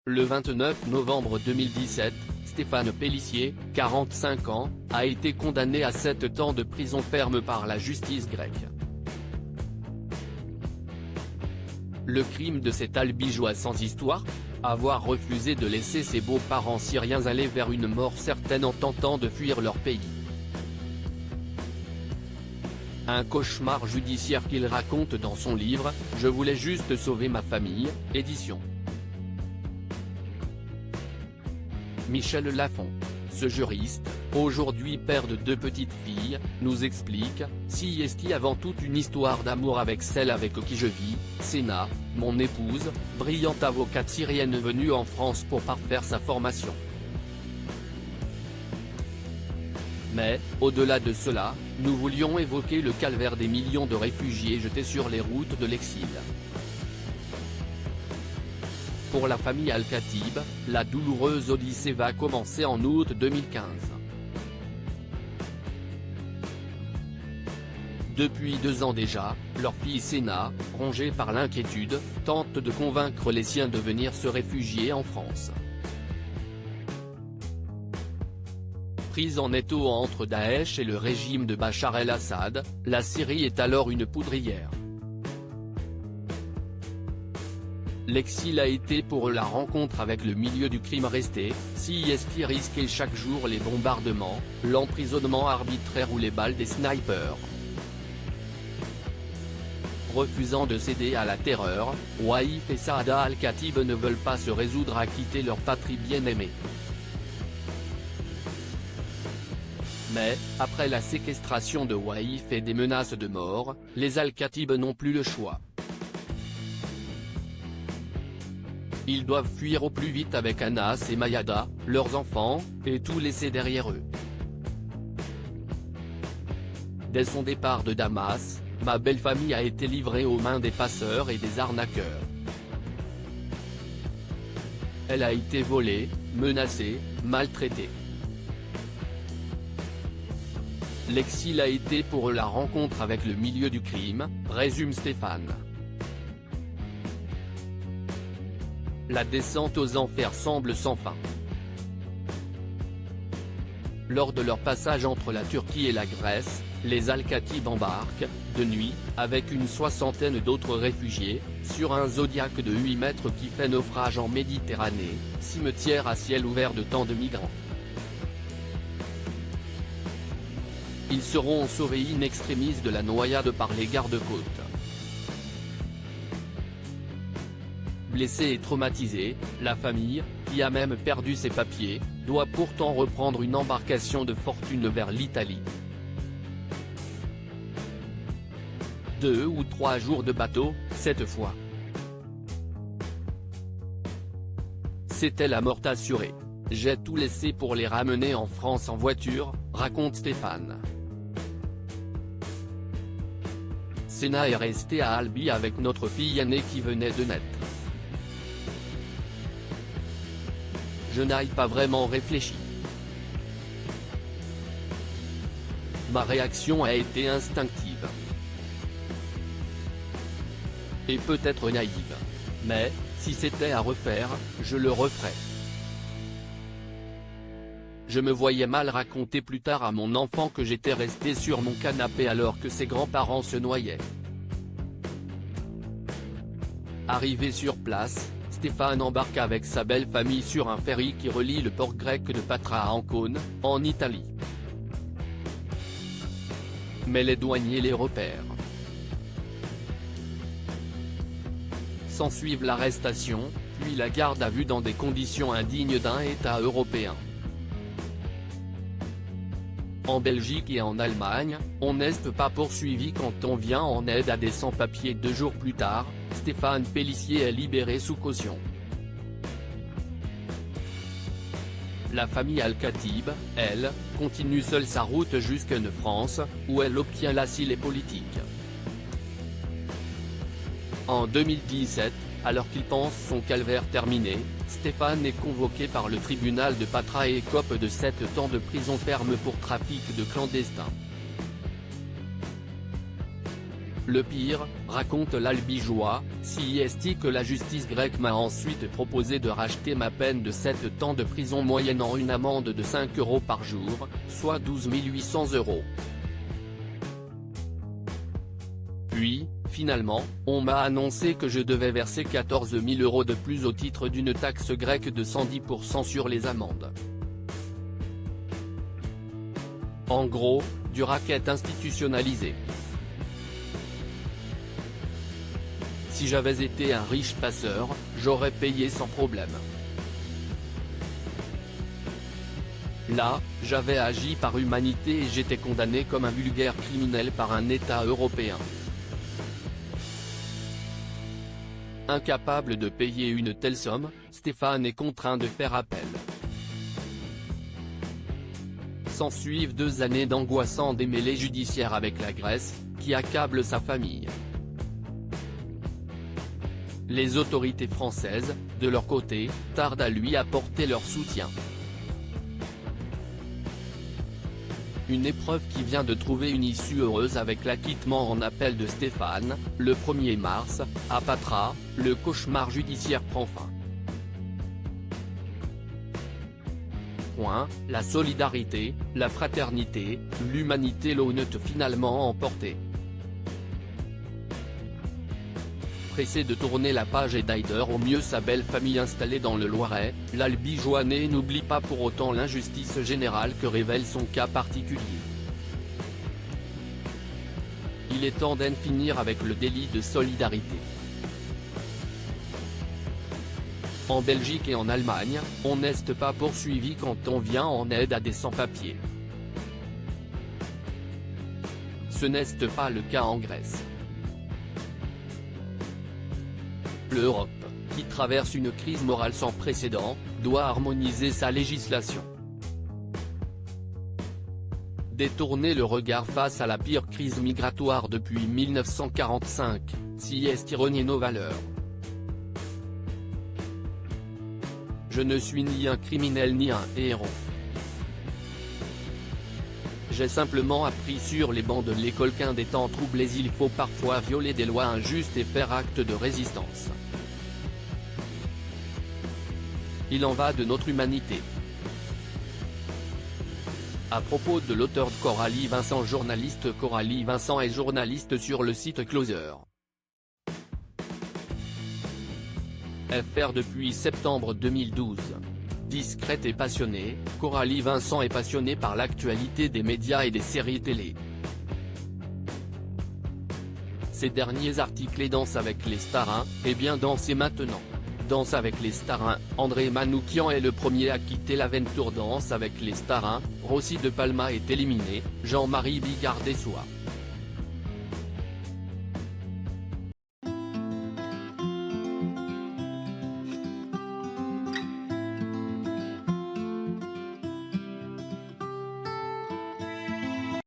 Le 29 novembre 2017, Stéphane Pélissier, 45 ans, a été condamné à 7 ans de prison ferme par la justice grecque. Le crime de cet albigeois sans histoire ? Avoir refusé de laisser ses beaux-parents syriens aller vers une mort certaine en tentant de fuir leur pays. Un cauchemar judiciaire qu'il raconte dans son livre « Je voulais juste sauver ma famille », édition Michel Lafon. Ce juriste, aujourd'hui père de 2 petites filles, nous explique « Si est avant tout une histoire d'amour avec celle avec qui je vis, Séna, mon épouse, brillante avocate syrienne venue en France pour parfaire sa formation. Mais, au-delà de cela, nous voulions évoquer le calvaire des millions de réfugiés jetés sur les routes de l'exil. Pour la famille Al-Khatib, la douloureuse odyssée va commencer en août 2015. Depuis 2 ans déjà, leur fille Séna, rongée par l'inquiétude, tente de convaincre les siens de venir se réfugier en France. Prise en étau entre Daesh et le régime de Bachar el-Assad, la Syrie est alors une poudrière. L'exil a été pour eux la rencontre avec le milieu du crime resté, si risquait chaque jour les bombardements, l'emprisonnement arbitraire ou les balles des snipers. Refusant de céder à la terreur, Waïf et Saada Al-Khatib ne veulent pas se résoudre à quitter leur patrie bien-aimée. Mais, après la séquestration de Waïf et des menaces de mort, les Al-Khatib n'ont plus le choix. Ils doivent fuir au plus vite avec Anas et Mayada, leurs enfants, et tout laisser derrière eux. Dès son départ de Damas, ma belle famille a été livrée aux mains des passeurs et des arnaqueurs. Elle a été volée, menacée, maltraitée. L'exil a été pour eux la rencontre avec le milieu du crime, résume Stéphane. La descente aux enfers semble sans fin. Lors de leur passage entre la Turquie et la Grèce, les Al-Khatib embarquent, de nuit, avec une 60aine d'autres réfugiés, sur un Zodiac de 8 mètres qui fait naufrage en Méditerranée, cimetière à ciel ouvert de tant de migrants. Ils seront sauvés in extremis de la noyade par les gardes-côtes. Blessée et traumatisée, la famille, qui a même perdu ses papiers, doit pourtant reprendre une embarcation de fortune vers l'Italie. 2 ou 3 jours de bateau, cette fois. C'était la mort assurée. J'ai tout laissé pour les ramener en France en voiture, raconte Stéphane. Séna est restée à Albi avec notre fille aînée qui venait de naître. Je n'ai pas vraiment réfléchi. Ma réaction a été instinctive. Et peut-être naïve. Mais, si c'était à refaire, je le referais. Je me voyais mal raconter plus tard à mon enfant que j'étais resté sur mon canapé alors que ses grands-parents se noyaient. Arrivé sur place, Stéphane embarque avec sa belle famille sur un ferry qui relie le port grec de Patra à Ancône, en Italie. Mais les douaniers les repèrent. S'ensuivent l'arrestation, puis la garde à vue dans des conditions indignes d'un État européen. En Belgique et en Allemagne, on n'est pas poursuivi quand on vient en aide à des sans-papiers. 2 jours plus tard, Stéphane Pélissier est libéré sous caution. La famille Al-Khatib, elle, continue seule sa route jusqu'en France, où elle obtient l'asile politique. En 2017, alors qu'il pense son calvaire terminé, Stéphane est convoqué par le tribunal de Patra et écope de 7 ans de prison ferme pour trafic de clandestins. Le pire, raconte l'Albigeois, si est que la justice grecque m'a ensuite proposé de racheter ma peine de 7 ans de prison moyennant une amende de 5 € par jour, soit 12 800 €. Puis, finalement, on m'a annoncé que je devais verser 14 000 € de plus au titre d'une taxe grecque de 110% sur les amendes. En gros, du racket institutionnalisé. Si j'avais été un riche passeur, j'aurais payé sans problème. Là, j'avais agi par humanité et j'étais condamné comme un vulgaire criminel par un État européen. Incapable de payer une telle somme, Stéphane est contraint de faire appel. S'ensuivent 2 années d'angoissants démêlés judiciaires avec la Grèce, qui accable sa famille. Les autorités françaises, de leur côté, tardent à lui apporter leur soutien. Une épreuve qui vient de trouver une issue heureuse avec l'acquittement en appel de Stéphane, le 1er mars, à Patras, le cauchemar judiciaire prend fin. La solidarité, la fraternité, l'humanité l'ont finalement emporté. Pressé de tourner la page et d'aider au mieux sa belle famille installée dans le Loiret, l'Albigeois n'oublie pas pour autant l'injustice générale que révèle son cas particulier. Il est temps d'en finir avec le délit de solidarité. En Belgique et en Allemagne, on n'est pas poursuivi quand on vient en aide à des sans-papiers. Ce n'est pas le cas en Grèce. L'Europe, qui traverse une crise morale sans précédent, doit harmoniser sa législation. Détourner le regard face à la pire crise migratoire depuis 1945, si est renier nos valeurs. Je ne suis ni un criminel ni un héros. J'ai simplement appris sur les bancs de l'école qu'un des temps troublés il faut parfois violer des lois injustes et faire acte de résistance. Il en va de notre humanité. À propos de l'auteur de Coralie Vincent, journaliste. Coralie Vincent est journaliste sur le site Closer. FR depuis septembre 2012. Discrète et passionnée, Coralie Vincent est passionnée par l'actualité des médias et des séries télé. Ces derniers articles et Danse avec les stars 1, et bien Danser maintenant. Danse avec les stars 1, André Manoukian est le premier à quitter l'aventure Danse avec les stars 1, Rossi de Palma est éliminé, Jean-Marie Bigard déçoit.